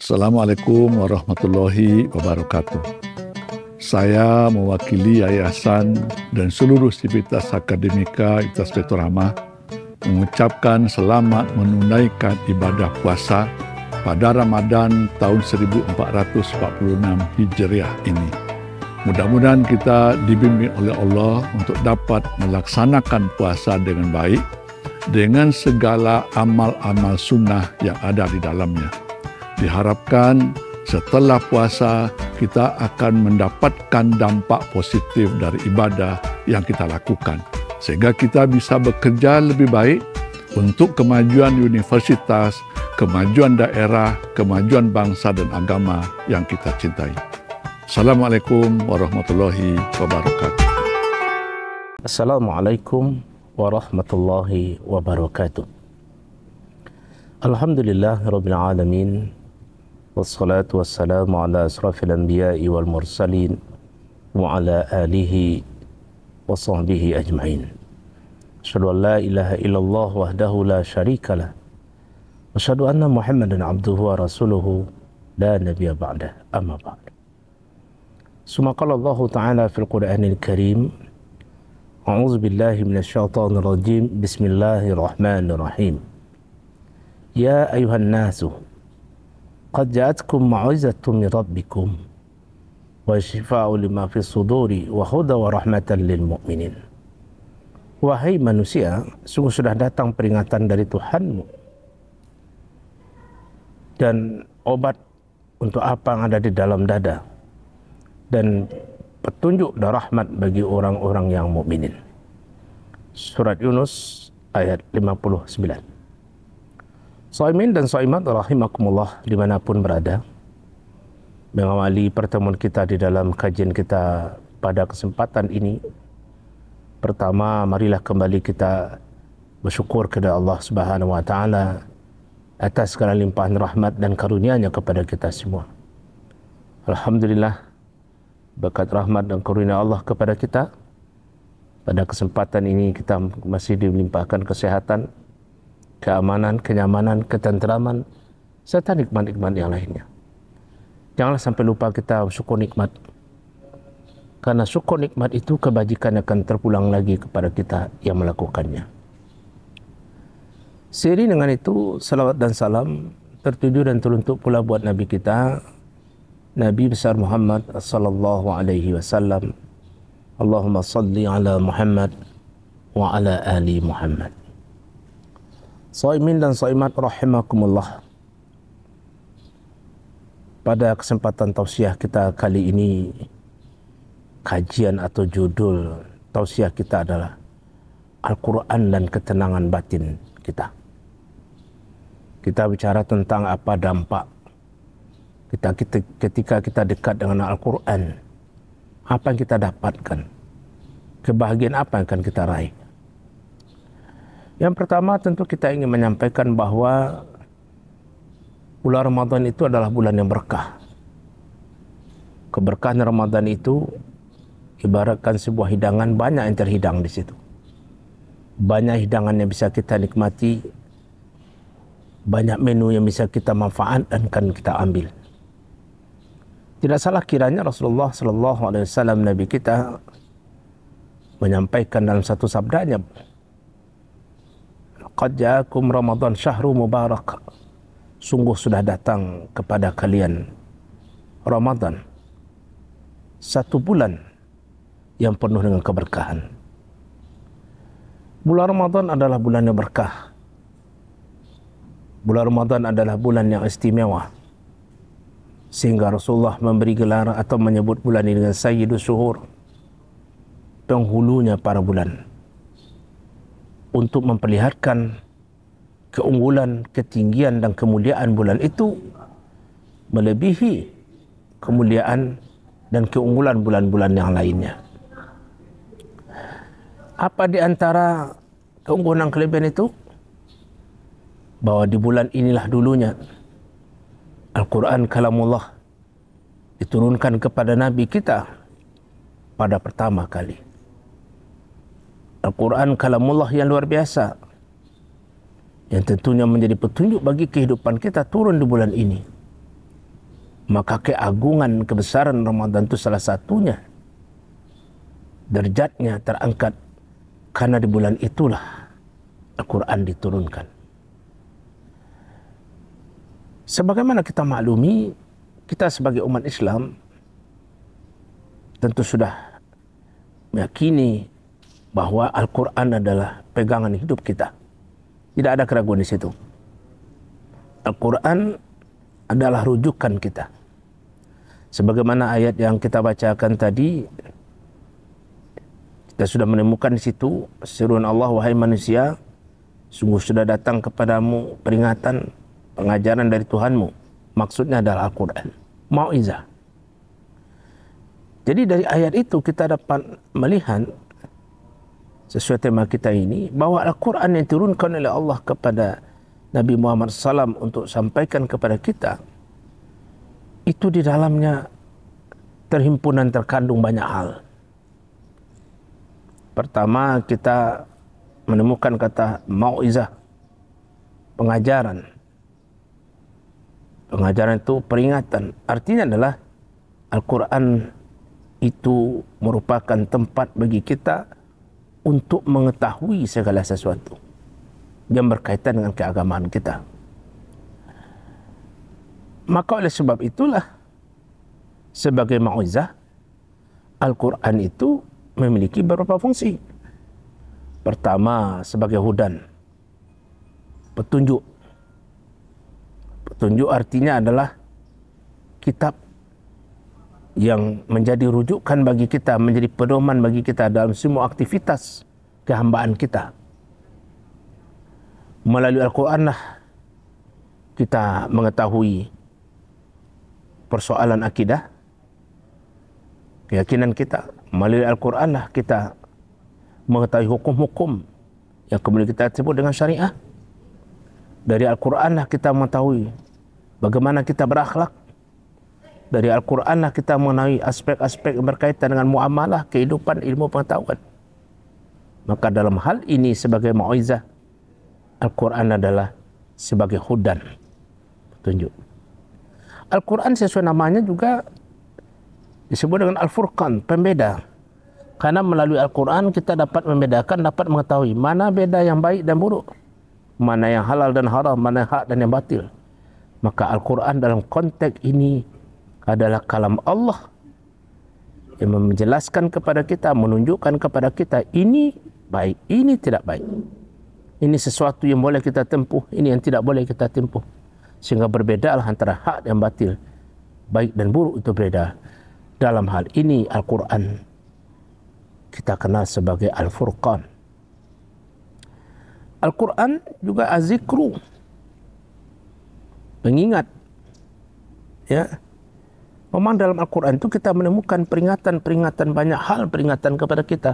Assalamualaikum warahmatullahi wabarakatuh. Saya mewakili yayasan dan seluruh sivitas akademika Universitas Pelita Rahmah mengucapkan selamat menunaikan ibadah puasa pada Ramadan tahun 1446 Hijriah ini. Mudah-mudahan kita dibimbing oleh Allah untuk dapat melaksanakan puasa dengan baik dengan segala amal-amal sunnah yang ada di dalamnya. Diharapkan setelah puasa kita akan mendapatkan dampak positif dari ibadah yang kita lakukan, sehingga kita bisa bekerja lebih baik untuk kemajuan universitas, kemajuan daerah, kemajuan bangsa dan agama yang kita cintai. Assalamualaikum warahmatullahi wabarakatuh. Assalamualaikum warahmatullahi wabarakatuh. Alhamdulillah Rabbil Alamin, wassalatu wassalamu ala asrafil anbiya'i wal mursalin wa ala alihi wa sahbihi ajma'in. Asyhadu an la ilaha illallah wahdahu la syarikalah wa asyhadu anna Muhammadan abduhu wa rasuluhu la nabiyya ba'dah, amma ba'd. Summa qala Allah Ta'ala fil Qur'anil Karim, a'udzu billahi minasyaitonir rajim, bismillahirrahmanirrahim. Ya ayuhan nasu qad ja'atkum mau'izatun min rabbikum wa shifaa'un lima fis suduri wa hudan wa rahmatan lil mu'minin. Wahai manusia, sungguh sudah datang peringatan dari Tuhanmu dan obat untuk apa yang ada di dalam dada, dan petunjuk dan rahmat bagi orang-orang yang mukminin. Surat Yunus ayat 59. Shaimin dan shaimat rahimakumullah dimanapun berada, mengawali pertemuan kita di dalam kajian kita pada kesempatan ini. Pertama, marilah kembali kita bersyukur kepada Allah Subhanahu wa taala atas segala limpahan rahmat dan karunia-Nya kepada kita semua. Alhamdulillah, berkat rahmat dan karunia Allah kepada kita, pada kesempatan ini kita masih dilimpahkan kesehatan, keamanan, kenyamanan, ketenteraman, serta nikmat-nikmat yang lainnya. Janganlah sampai lupa kita syukur nikmat, karena syukur nikmat itu kebajikan akan terpulang lagi kepada kita yang melakukannya. Seiring dengan itu, salawat dan salam tertuju dan teruntuk pula buat Nabi kita, Nabi besar Muhammad sallallahu alaihi wasallam. Allahumma salli ala Muhammad wa ala ali Muhammad. Shaimin dan shaimat rahimakumullah. Pada kesempatan tausiah kita kali ini, kajian atau judul tausiah kita adalah Al-Quran dan ketenangan batin kita. Kita bicara tentang apa dampak ketika kita dekat dengan Al-Quran. Apa yang kita dapatkan? Kebahagiaan apa yang akan kita raih? Yang pertama, tentu kita ingin menyampaikan bahawa bulan Ramadan itu adalah bulan yang berkah. Keberkahan Ramadan itu ibaratkan sebuah hidangan, banyak yang terhidang di situ. Banyak hidangan yang bisa kita nikmati, banyak menu yang bisa kita manfaatkan dan kita ambil. Tidak salah kiranya Rasulullah sallallahu alaihi wasallam, Nabi kita, menyampaikan dalam satu sabdanya, qad ja'akum Ramadan syahrul mubarak. Sungguh sudah datang kepada kalian Ramadan, satu bulan yang penuh dengan keberkahan. Bulan Ramadan adalah bulan yang berkah. Bulan Ramadan adalah bulan yang istimewa, sehingga Rasulullah memberi gelar atau menyebut bulan ini dengan Sayyidus Syuhur, penghulunya para bulan, untuk memperlihatkan keunggulan, ketinggian dan kemuliaan bulan itu melebihi kemuliaan dan keunggulan bulan-bulan yang lainnya. Apa di antara keunggulan kelebihan itu? Bahwa di bulan inilah dulunya Al-Quran kalamullah diturunkan kepada Nabi kita pada pertama kali. Al-Quran kalamullah yang luar biasa, yang tentunya menjadi petunjuk bagi kehidupan kita, turun di bulan ini. Maka keagungan, kebesaran Ramadan itu salah satunya. Derajatnya terangkat karena di bulan itulah Al-Quran diturunkan. Sebagaimana kita maklumi, kita sebagai umat Islam tentu sudah meyakini bahwa Al-Quran adalah pegangan hidup kita. Tidak ada keraguan di situ. Al-Quran adalah rujukan kita. Sebagaimana ayat yang kita bacakan tadi, kita sudah menemukan di situ seruan Allah, wahai manusia, sungguh sudah datang kepadamu peringatan, pengajaran dari Tuhanmu. Maksudnya adalah Al-Quran, mau'izah. Jadi dari ayat itu kita dapat melihat sesuai tema kita ini, bahwa Al-Quran yang diturunkan oleh Allah kepada Nabi Muhammad SAW untuk sampaikan kepada kita, itu di dalamnya terhimpunan terkandung banyak hal. Pertama, kita menemukan kata mau'izah, pengajaran. Pengajaran itu peringatan. Artinya adalah Al-Quran itu merupakan tempat bagi kita untuk mengetahui segala sesuatu yang berkaitan dengan keagamaan kita. Maka oleh sebab itulah, sebagai mau'izah, Al-Quran itu memiliki beberapa fungsi. Pertama, sebagai hudan, petunjuk. Petunjuk artinya adalah kitab yang menjadi rujukan bagi kita, menjadi pedoman bagi kita dalam semua aktivitas kehambaan kita. Melalui Al-Quran lah kita mengetahui persoalan akidah, keyakinan kita. Melalui Al-Quran lah kita mengetahui hukum-hukum yang kemudian kita sebut dengan syariah. Dari Al-Quran lah kita mengetahui bagaimana kita berakhlak. Dari Al-Quran lah kita mengenai aspek-aspek yang berkaitan dengan muamalah, kehidupan, ilmu pengetahuan. Maka dalam hal ini sebagai mau'izah, Al-Quran adalah sebagai hudan, petunjuk. Al-Quran sesuai namanya juga disebut dengan Al-Furqan, pembeda. Karena melalui Al-Quran kita dapat membedakan, dapat mengetahui mana beda yang baik dan buruk, mana yang halal dan haram, mana yang hak dan yang batil. Maka Al-Quran dalam konteks ini adalah kalam Allah yang menjelaskan kepada kita, menunjukkan kepada kita ini baik, ini tidak baik. Ini sesuatu yang boleh kita tempuh, ini yang tidak boleh kita tempuh. Sehingga berbedalah antara hak dan batil, baik dan buruk itu berbeda. Dalam hal ini Al-Quran kita kenal sebagai Al-Furqan. Al-Quran juga Az-Zikru, pengingat. Ya, memang dalam Al-Quran itu kita menemukan peringatan-peringatan, banyak hal peringatan kepada kita.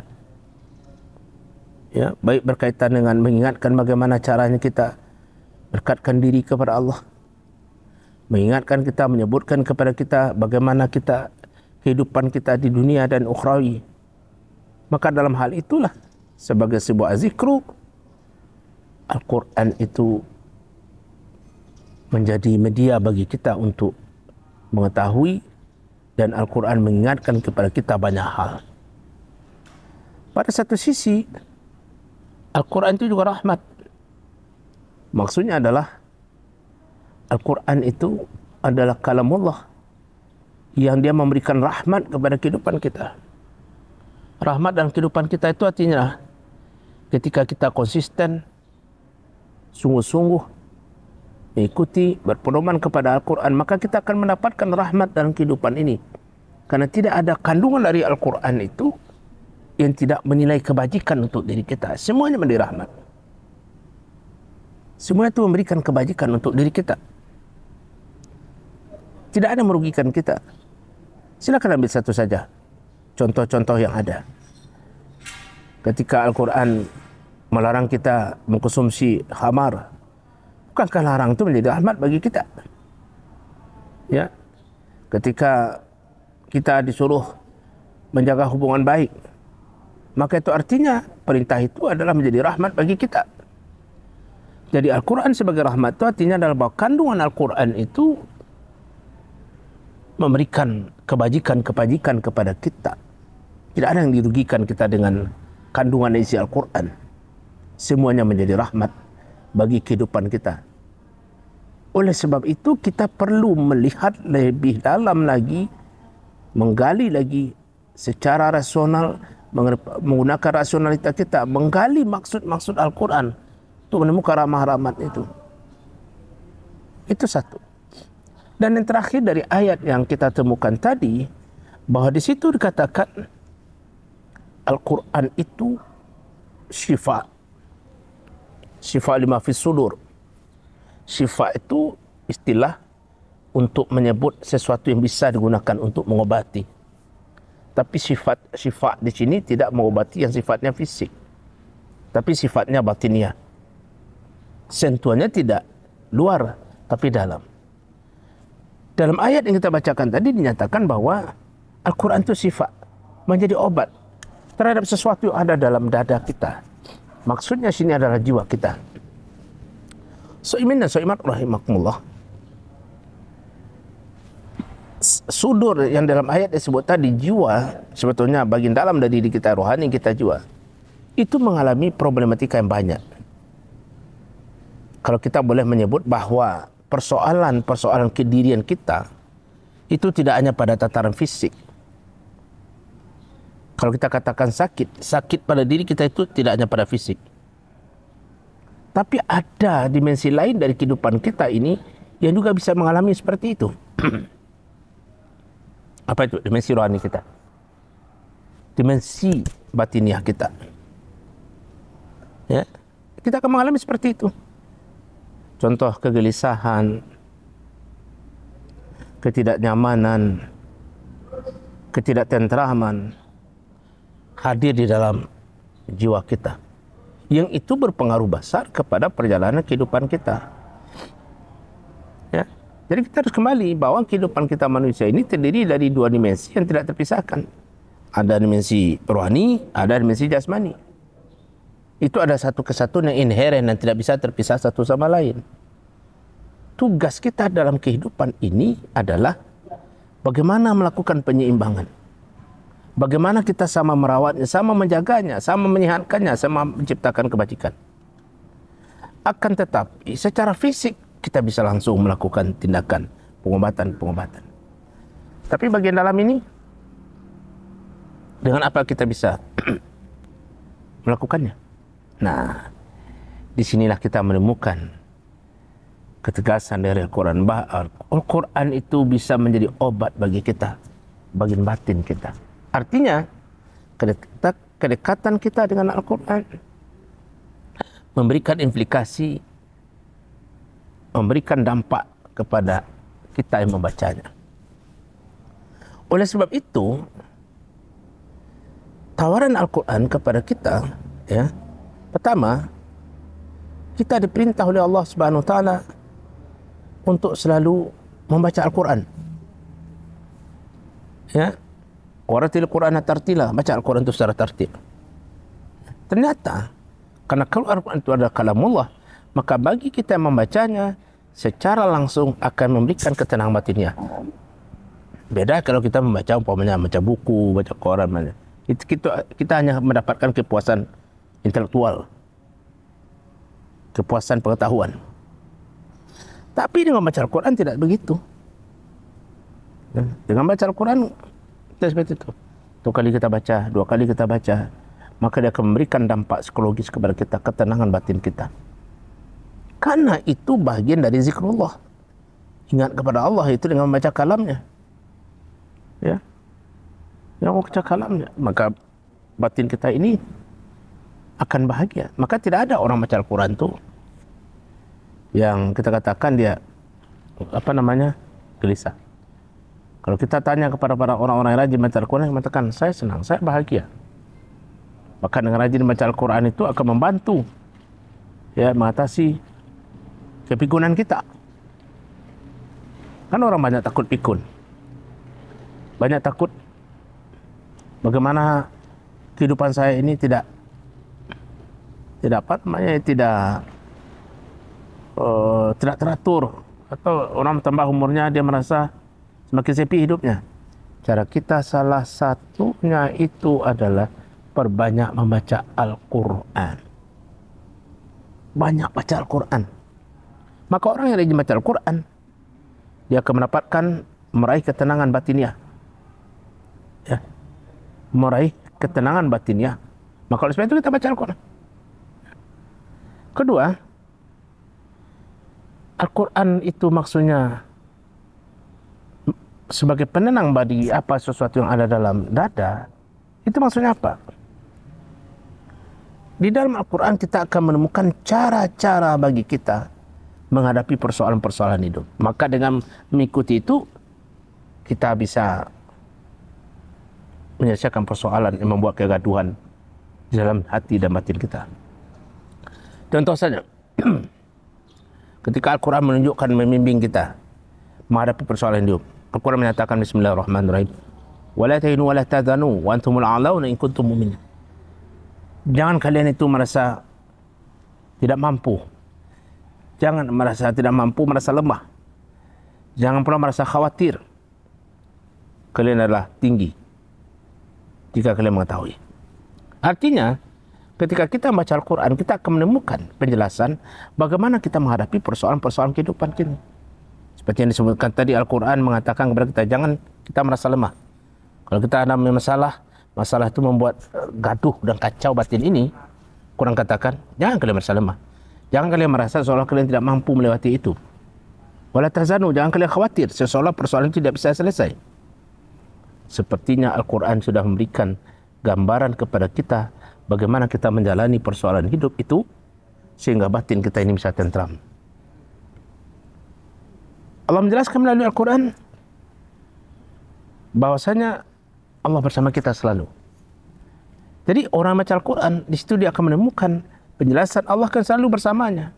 Ya, baik berkaitan dengan mengingatkan bagaimana caranya kita dekatkan diri kepada Allah, mengingatkan kita, menyebutkan kepada kita bagaimana kita kehidupan kita di dunia dan ukhrawi. Maka dalam hal itulah sebagai sebuah zikru, Al-Quran itu menjadi media bagi kita untuk mengetahui, dan Al-Quran mengingatkan kepada kita banyak hal. Pada satu sisi, Al-Quran itu juga rahmat. Maksudnya adalah Al-Quran itu adalah kalamullah yang dia memberikan rahmat kepada kehidupan kita. Rahmat dalam kehidupan kita itu artinya ketika kita konsisten, sungguh-sungguh mengikuti, berpedoman kepada Al-Quran, maka kita akan mendapatkan rahmat dalam kehidupan ini. Karena tidak ada kandungan dari Al-Quran itu yang tidak menilai kebajikan untuk diri kita. Semuanya menjadi rahmat. Semua itu memberikan kebajikan untuk diri kita. Tidak ada merugikan kita. Silakan ambil satu saja contoh-contoh yang ada. Ketika Al-Quran melarang kita mengkonsumsi khamar, bukankah larang itu menjadi rahmat bagi kita? Ya. Ketika kita disuruh menjaga hubungan baik, maka itu artinya perintah itu adalah menjadi rahmat bagi kita. Jadi Al-Quran sebagai rahmat itu artinya adalah bahwa kandungan Al-Quran itu memberikan kebajikan kepada kita. Tidak ada yang dirugikan kita dengan kandungan isi Al-Quran. Semuanya menjadi rahmat bagi kehidupan kita. Oleh sebab itu kita perlu melihat lebih dalam lagi, menggali lagi secara rasional, menggunakan rasionalitas kita, menggali maksud-maksud Al-Quran untuk menemukan rahmat-rahmat itu. Itu satu. Dan yang terakhir dari ayat yang kita temukan tadi, bahwa di situ dikatakan Al-Quran itu syifa. Syifa lima fis sudur. Syifa itu istilah untuk menyebut sesuatu yang bisa digunakan untuk mengobati. Tapi syifa di sini tidak mengobati yang sifatnya fisik, tapi sifatnya batiniah. Sentuhannya tidak luar, tapi dalam. Dalam ayat yang kita bacakan tadi dinyatakan bahwa Al-Quran itu sifat, menjadi obat terhadap sesuatu yang ada dalam dada kita. Maksudnya sini adalah jiwa kita. So'imin dan so'imat rahimakumullah. Sudur yang dalam ayat disebut tadi, jiwa, sebetulnya bagian dalam dari diri kita, rohani kita, jiwa, itu mengalami problematika yang banyak. Kalau kita boleh menyebut bahwa persoalan kedirian kita itu tidak hanya pada tataran fisik. Kalau kita katakan sakit pada diri kita itu tidak hanya pada fisik. Tapi ada dimensi lain dari kehidupan kita ini yang juga bisa mengalami seperti itu. Apa itu? Dimensi rohani kita. Dimensi batiniah kita. Ya, kita akan mengalami seperti itu. Contoh kegelisahan, ketidaknyamanan, ketidaktentraman hadir di dalam jiwa kita. Yang itu berpengaruh besar kepada perjalanan kehidupan kita. Ya. Jadi kita harus kembali bahwa kehidupan kita manusia ini terdiri dari dua dimensi yang tidak terpisahkan. Ada dimensi rohani, ada dimensi jasmani. Itu ada satu kesatuan yang inheren dan tidak bisa terpisah satu sama lain. Tugas kita dalam kehidupan ini adalah bagaimana melakukan penyeimbangan. Bagaimana kita sama merawatnya, sama menjaganya, sama menyehatkannya, sama menciptakan kebajikan. Akan tetapi secara fisik kita bisa langsung melakukan tindakan pengobatan. Tapi bagian dalam ini, dengan apa kita bisa melakukannya? Nah, disinilah kita menemukan ketegasan dari Al-Quran. Al-Quran itu bisa menjadi obat bagi kita, bagian batin kita. Artinya, kedekatan kita dengan Al-Quran memberikan implikasi, memberikan dampak kepada kita yang membacanya. Oleh sebab itu, tawaran Al-Quran kepada kita, ya, pertama, kita diperintah oleh Allah Subhanahu wa taala untuk selalu membaca Al-Quran. Ya. Waratil Qur'ana tartila, baca Al-Quran itu secara tartil. Ternyata, karena kalau Al-Quran itu adalah kalamullah, maka bagi kita yang membacanya secara langsung akan memberikan ketenangan batinnya. Beda kalau kita membaca umpamanya baca buku, baca koran, kita hanya mendapatkan kepuasan intelektual, kepuasan pengetahuan. Tapi dengan baca Al-Quran tidak begitu. Dengan baca Al-Quran seperti itu. 1 kali kita baca, 2 kali kita baca, maka dia akan memberikan dampak psikologis kepada kita, ketenangan batin kita. Karena itu bagian dari zikrullah. Ingat kepada Allah itu dengan membaca kalamnya. Ya. Yang membaca kalamnya, maka batin kita ini akan bahagia. Maka tidak ada orang baca Al-Quran itu yang kita katakan dia gelisah. Kalau kita tanya kepada para orang-orang yang rajin baca Al-Quran, yang mengatakan, saya senang, saya bahagia. Maka dengan rajin baca Al-Quran itu akan membantu ya mengatasi kepikunan kita. Kan orang banyak takut pikun. Banyak takut bagaimana kehidupan saya ini tidak teratur, atau orang tambah umurnya dia merasa semakin sepi hidupnya. Cara kita salah satunya itu adalah perbanyak membaca Al-Quran. Banyak baca Al-Quran. Maka orang yang rajin baca Al-Quran, dia akan mendapatkan meraih ketenangan batiniah. Ya. Meraih ketenangan batiniah. Maka oleh sebab itu kita baca Al-Quran. Kedua, Al-Quran itu maksudnya sebagai penenang bagi apa sesuatu yang ada dalam dada. Itu maksudnya apa? Di dalam Al-Quran kita akan menemukan cara-cara bagi kita menghadapi persoalan-persoalan hidup. Maka dengan mengikuti itu, kita bisa menyelesaikan persoalan yang membuat kegaduhan di dalam hati dan batin kita. Contoh saja, ketika Al-Quran menunjukkan, membimbing kita menghadapi persoalan hidup. Al-Quran menyatakan Bismillahirrahmanirrahim. Wala tahinu wala tahzanu wa antumul a'launa in kuntum mu'minin. Jangan kalian itu merasa tidak mampu. Jangan merasa tidak mampu, merasa lemah. Jangan pula merasa khawatir. Kalian adalah tinggi jika kalian mengetahui. Artinya, ketika kita membaca Al-Quran, kita akan menemukan penjelasan bagaimana kita menghadapi persoalan-persoalan kehidupan kita. Seperti yang disebutkan tadi, Al-Quran mengatakan kepada kita, jangan kita merasa lemah. Kalau kita ada masalah itu membuat gaduh dan kacau batin ini, Quran katakan, jangan kalian merasa lemah. Jangan kalian merasa seolah kalian tidak mampu melewati itu. Wala tahzanu, jangan kalian khawatir seolah persoalan itu tidak bisa selesai. Sepertinya Al-Quran sudah memberikan gambaran kepada kita bagaimana kita menjalani persoalan hidup itu sehingga batin kita ini bisa tentram. Allah menjelaskan melalui Al-Quran bahwasanya Allah bersama kita selalu. Jadi orang baca Al-Quran, di situ dia akan menemukan penjelasan Allah akan selalu bersamanya.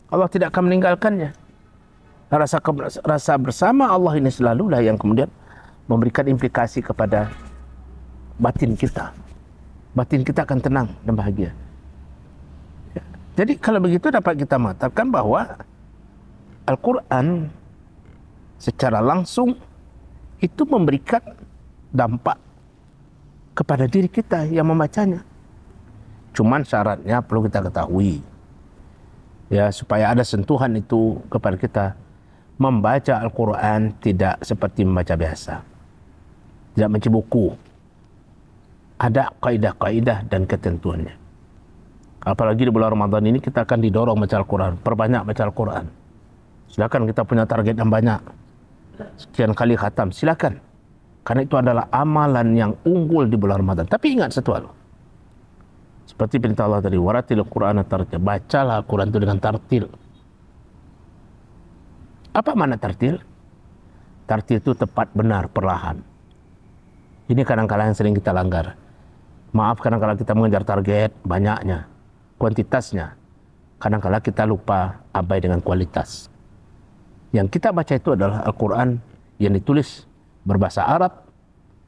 Allah tidak akan meninggalkannya. Rasa bersama Allah ini selalulah yang kemudian memberikan implikasi kepada batin kita. Batin kita akan tenang dan bahagia. Ya. Jadi kalau begitu dapat kita mengatakan bahwa Al-Quran secara langsung itu memberikan dampak kepada diri kita yang membacanya. Cuman syaratnya perlu kita ketahui, ya, supaya ada sentuhan itu kepada kita. Membaca Al-Quran tidak seperti membaca biasa, tidak membaca buku. Ada kaidah-kaidah dan ketentuannya. Apalagi di bulan Ramadan ini kita akan didorong baca Al-Quran, perbanyak baca Al-Quran. Silakan, kita punya target yang banyak, sekian kali khatam, silakan. Karena itu adalah amalan yang unggul di bulan Ramadan. Tapi ingat satu hal, seperti perintah Allah tadi, waratil Qur'ana tartil, bacalah Al-Quran itu dengan tartil. Apa makna tartil? Tartil itu tepat, benar, perlahan. Ini kadang-kadang yang sering kita langgar. Maaf, kadang-kadang kita mengejar target banyaknya, kuantitasnya. Kadang-kadang kita lupa abai dengan kualitas. Yang kita baca itu adalah Al-Quran yang ditulis berbahasa Arab,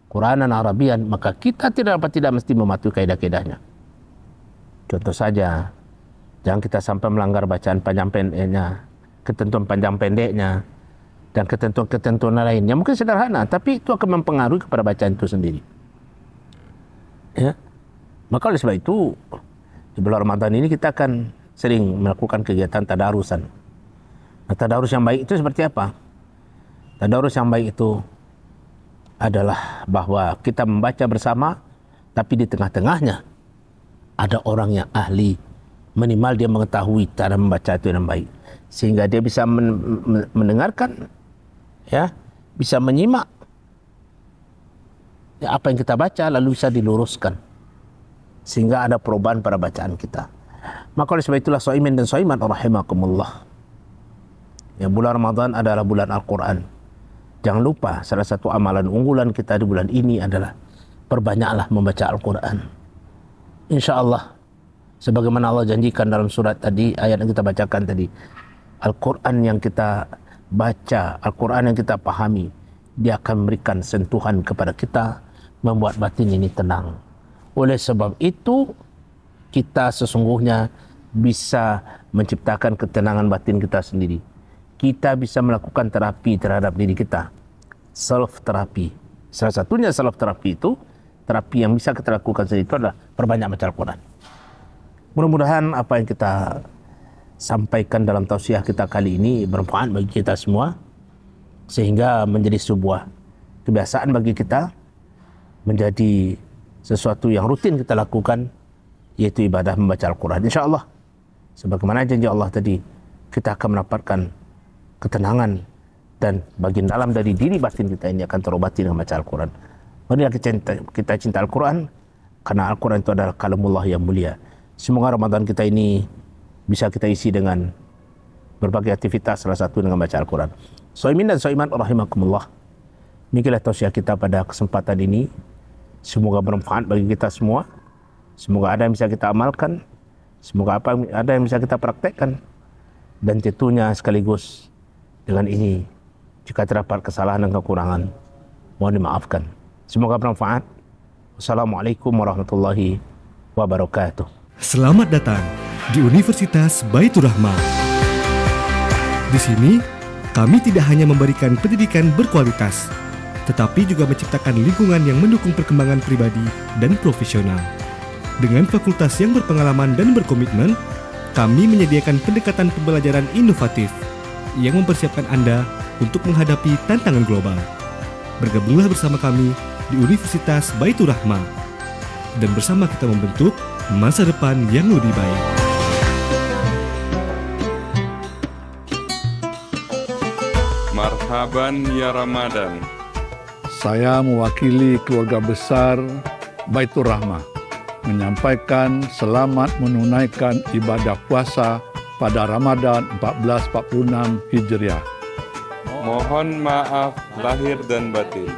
Quranan Arabian, maka kita tidak mesti mematuhi kaidah-kaidahnya. Contoh saja, jangan kita sampai melanggar bacaan panjang pendeknya, ketentuan panjang pendeknya, dan ketentuan-ketentuan lainnya. Mungkin sederhana, tapi itu akan mempengaruhi kepada bacaan itu sendiri. Ya. Maka oleh sebab itu, di bulan Ramadan ini kita akan sering melakukan kegiatan tadarusan. Nah, tadarus yang baik itu seperti apa? Tadarus yang baik itu adalah bahwa kita membaca bersama, tapi di tengah-tengahnya ada orang yang ahli, minimal dia mengetahui cara membaca itu yang baik, sehingga dia bisa mendengarkan, ya, bisa menyimak ya, apa yang kita baca, lalu bisa diluruskan sehingga ada perubahan pada bacaan kita. Maka oleh sebab itulah shaimin dan shaimat rahimakumullah, ya, bulan Ramadan adalah bulan Al-Quran. Jangan lupa, salah satu amalan unggulan kita di bulan ini adalah perbanyaklah membaca Al-Quran. InsyaAllah, sebagaimana Allah janjikan dalam surat tadi, ayat yang kita bacakan tadi, Al-Quran yang kita baca, Al-Quran yang kita pahami, dia akan memberikan sentuhan kepada kita, membuat batin ini tenang. Oleh sebab itu, kita sesungguhnya bisa menciptakan ketenangan batin kita sendiri. Kita bisa melakukan terapi terhadap diri kita. self terapi. Salah satunya self terapi itu, terapi yang bisa kita lakukan itu adalah perbanyak baca Al-Quran. Mudah-mudahan apa yang kita sampaikan dalam tausiah kita kali ini bermanfaat bagi kita semua, sehingga menjadi sebuah kebiasaan bagi kita, menjadi sesuatu yang rutin kita lakukan, yaitu ibadah membaca Al-Quran. InsyaAllah, sebagaimana janji Allah tadi, kita akan mendapatkan ketenangan, dan bagian dalam dari diri batin kita ini akan terobati dengan baca Al-Quran. Marilah kita cinta Al-Quran, karena Al-Quran itu adalah kalamullah yang mulia. Semoga Ramadan kita ini bisa kita isi dengan berbagai aktivitas, salah satu dengan baca Al-Quran. Shaimin dan shaimat rahimakumullah. Demikianlah tausiah kita pada kesempatan ini. Semoga bermanfaat bagi kita semua. Semoga ada yang bisa kita amalkan. Semoga ada yang bisa kita praktekkan. Dan tentunya sekaligus dengan ini, jika terdapat kesalahan dan kekurangan, mohon dimaafkan. Semoga bermanfaat. Wassalamualaikum warahmatullahi wabarakatuh. Selamat datang di Universitas Baitur Rahmah. Di sini, kami tidak hanya memberikan pendidikan berkualitas, tetapi juga menciptakan lingkungan yang mendukung perkembangan pribadi dan profesional. Dengan fakultas yang berpengalaman dan berkomitmen, kami menyediakan pendekatan pembelajaran inovatif yang mempersiapkan Anda untuk menghadapi tantangan global. Bergabunglah bersama kami di Universitas Baitur Rahmah, dan bersama kita membentuk masa depan yang lebih baik. Marhaban ya Ramadan. Saya mewakili keluarga besar Baitur Rahmah menyampaikan selamat menunaikan ibadah puasa pada Ramadan 1446 Hijriah. Mohon maaf lahir dan batin.